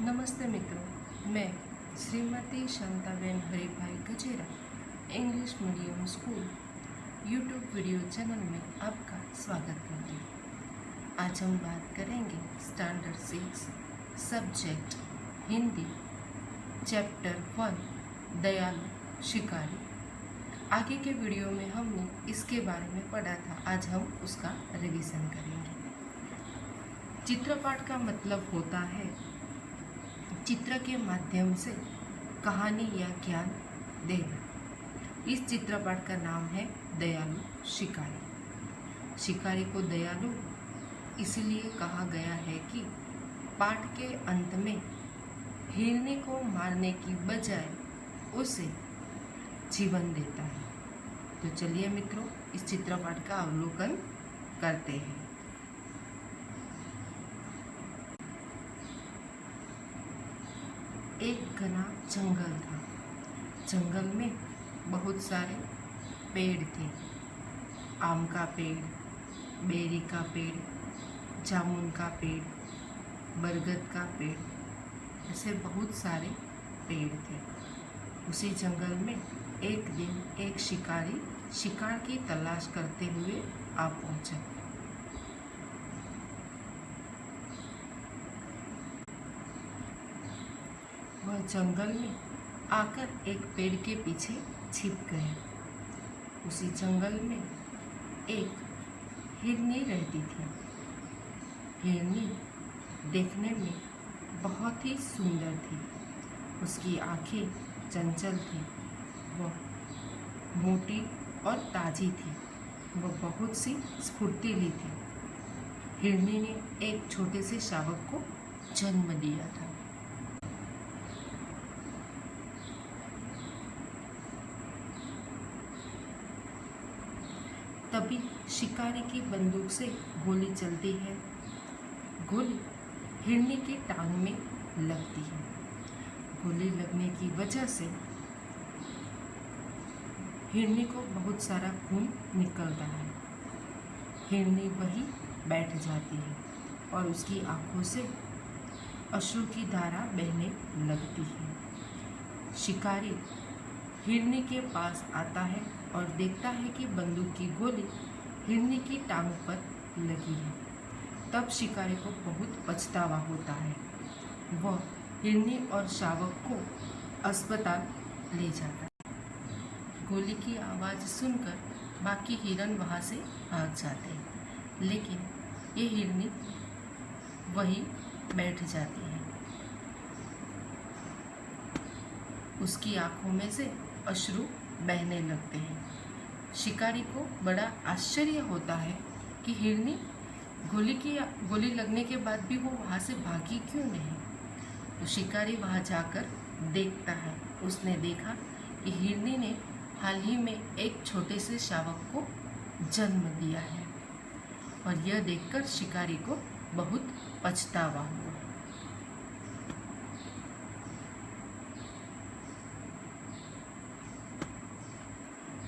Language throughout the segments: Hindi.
नमस्ते मित्रों, मैं Shrimati Shantaben Haribhai Gajera English medium school YouTube video channel में आपका स्वागत करती हूँ। आज हम बात करेंगे स्टैंडर्ड 6 सब्जेक्ट हिंदी चैप्टर 1 दयालु शिकारी। आगे के वीडियो में हमने इसके बारे में पढ़ा था, आज हम उसका रिवीजन करेंगे। चित्रपाठ का मतलब होता है चित्र के माध्यम से कहानी या ज्ञान देना। इस चित्रपाठ का नाम है दयालु शिकारी। शिकारी को दयालु इसलिए कहा गया है कि पाठ के अंत में हिरनी को मारने की बजाय उसे जीवन देता है। तो चलिए मित्रों, इस चित्रपाठ का अवलोकन करते हैं। एक घना जंगल था। जंगल में बहुत सारे पेड़ थे। आम का पेड़, बेरी का पेड़, जामुन का पेड़, बरगद का पेड़, ऐसे बहुत सारे पेड़ थे। उसी जंगल में एक दिन एक शिकारी शिकार की तलाश करते हुए आ पहुंचा। वह जंगल में आकर एक पेड़ के पीछे छिप गए। उसी जंगल में एक हिरनी रहती थी। हिरनी देखने में बहुत ही सुंदर थी। उसकी आंखें चंचल थी। वह मोटी और ताजी थी। वह बहुत सी स्फूर्तिली थी। हिरनी ने एक छोटे से शावक को जन्म दिया था। तभी शिकारी की बंदूक से गोली चलती है। गोली हिरनी की टांग में लगती है। गोली लगने की वजह से हिरनी को बहुत सारा खून निकलता है। हिरनी वहीं बैठ जाती है और उसकी आंखों से अश्रु की धारा बहने लगती है। शिकारी हिरनी के पास आता है और देखता है कि बंदूक की गोली हिरनी की टांग पर लगी है। तब शिकारी को बहुत पछतावा होता है। वह हिरनी और शावक को अस्पताल ले जाता है। गोली की आवाज़ सुनकर बाकी हिरन वहाँ से भाग जाते हैं, लेकिन ये हिरनी वहीं बैठ जाती है। उसकी आंखों में से अश्रु बहने लगते हैं। शिकारी को बड़ा आश्चर्य होता है कि हिरनी गोली लगने के बाद भी वो वहाँ से भागी क्यों नहीं। तो शिकारी वहाँ जाकर देखता है। उसने देखा कि हिरनी ने हाल ही में एक छोटे से शावक को जन्म दिया है और यह देखकर शिकारी को बहुत पछतावा हुआ।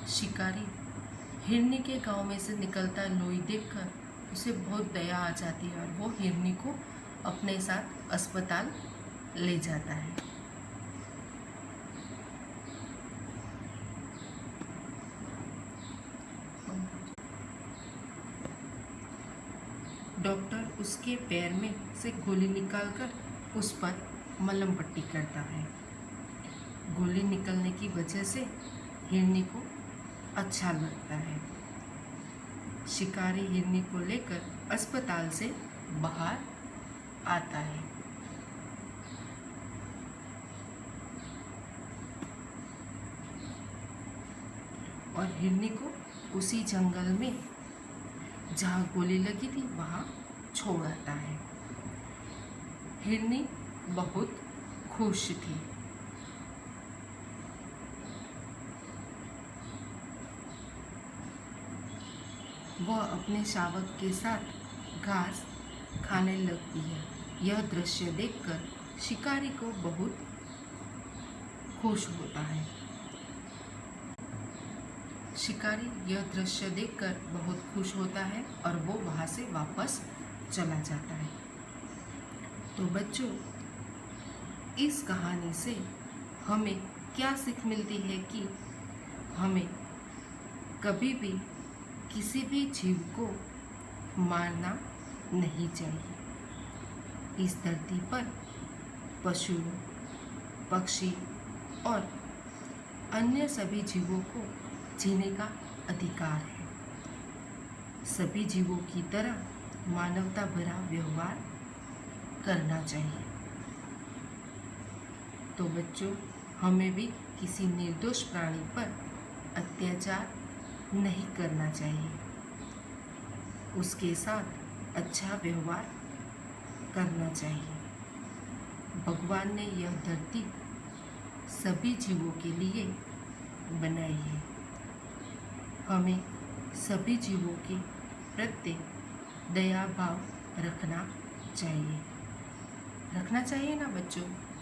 शिकारी हिरनी के गांव में से निकलता लोई देखकर उसे बहुत दया आ जाती है और वो हिरनी को अपने साथ अस्पताल ले जाता है। डॉक्टर उसके पैर में से गोली निकालकर उस पर मलहम पट्टी करता है। गोली निकलने की वजह से हिरनी को अच्छा लगता है। शिकारी हिरनी को लेकर अस्पताल से बाहर आता है। और हिरनी को उसी जंगल में जहाँ गोली लगी थी वहाँ छोड़ आता है। हिरनी बहुत खुश थी। वह अपने शावक के साथ घास खाने लगती है। यह दृश्य देखकर शिकारी को बहुत खुश होता है। शिकारी यह दृश्य देखकर बहुत खुश होता है और वो वहाँ से वापस चला जाता है। तो बच्चों, इस कहानी से हमें क्या सीख मिलती है कि हमें कभी भी किसी भी जीव को मारना नहीं चाहिए। इस धरती पर पशु, पक्षी और अन्य सभी जीवों को जीने का अधिकार है। सभी जीवों की तरह मानवता भरा व्यवहार करना चाहिए। तो बच्चों, हमें भी किसी निर्दोष प्राणी पर अत्याचार नहीं करना चाहिए। उसके साथ अच्छा व्यवहार करना चाहिए। भगवान ने यह धरती सभी जीवों के लिए बनाई है। हमें सभी जीवों के प्रति दया भाव रखना चाहिए ना बच्चों?